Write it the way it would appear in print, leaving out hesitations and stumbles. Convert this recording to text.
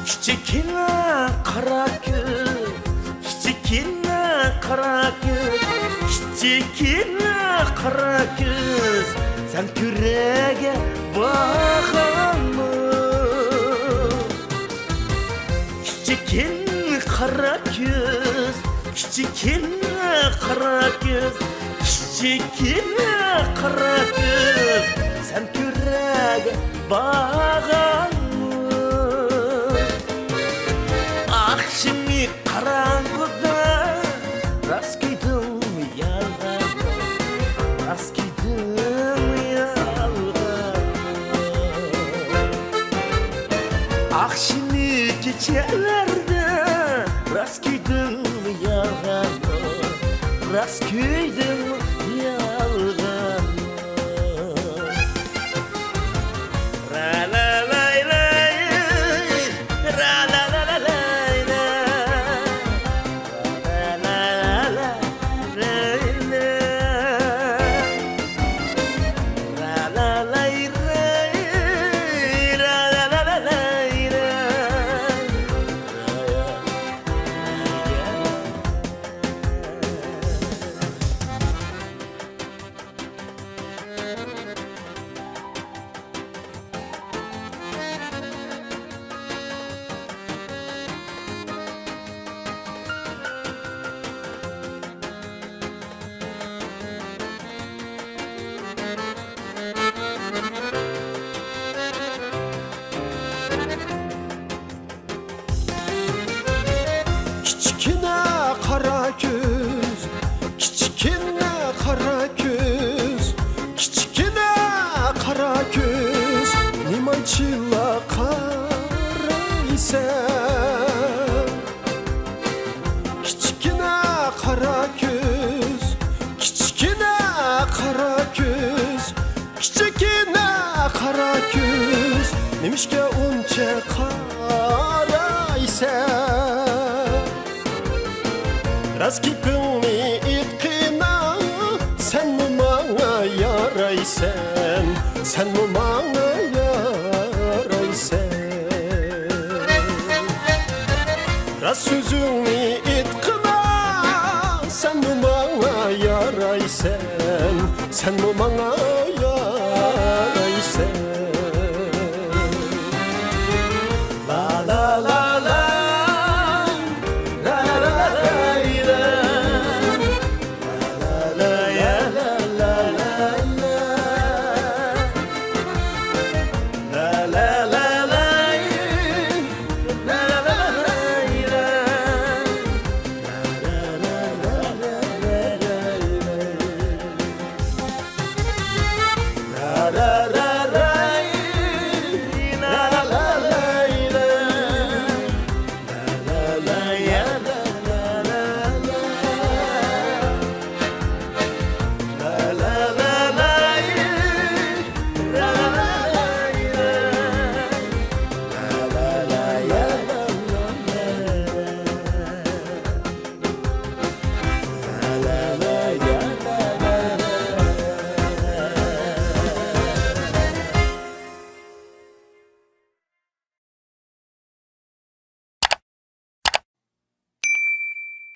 Çiçekine kara göz, çiçekine kara göz, çiçekine kara göz, sen küreğe bakma. Çiçekine kara göz, çiçekine kara göz, çiçekine kara göz, sen küreğe bakma. Şimdi karanlıkta rast gittim yalgana, rast gittim yalgana. Ah şimdi gecelerde rast gittim yalgana, rast gittim yalgana. La la la la, la la la la la. Kiçikine kara göz, kiçikine kara göz, kiçikine kara göz, limancıyla kara ise. Kiçikine kara göz, kiçikine kara göz, kiçikine kara göz, demişke unce kara ise. Rast gittin itkina, sen mi bana yaraysen, sen mi bana yaraysen. Rast sözün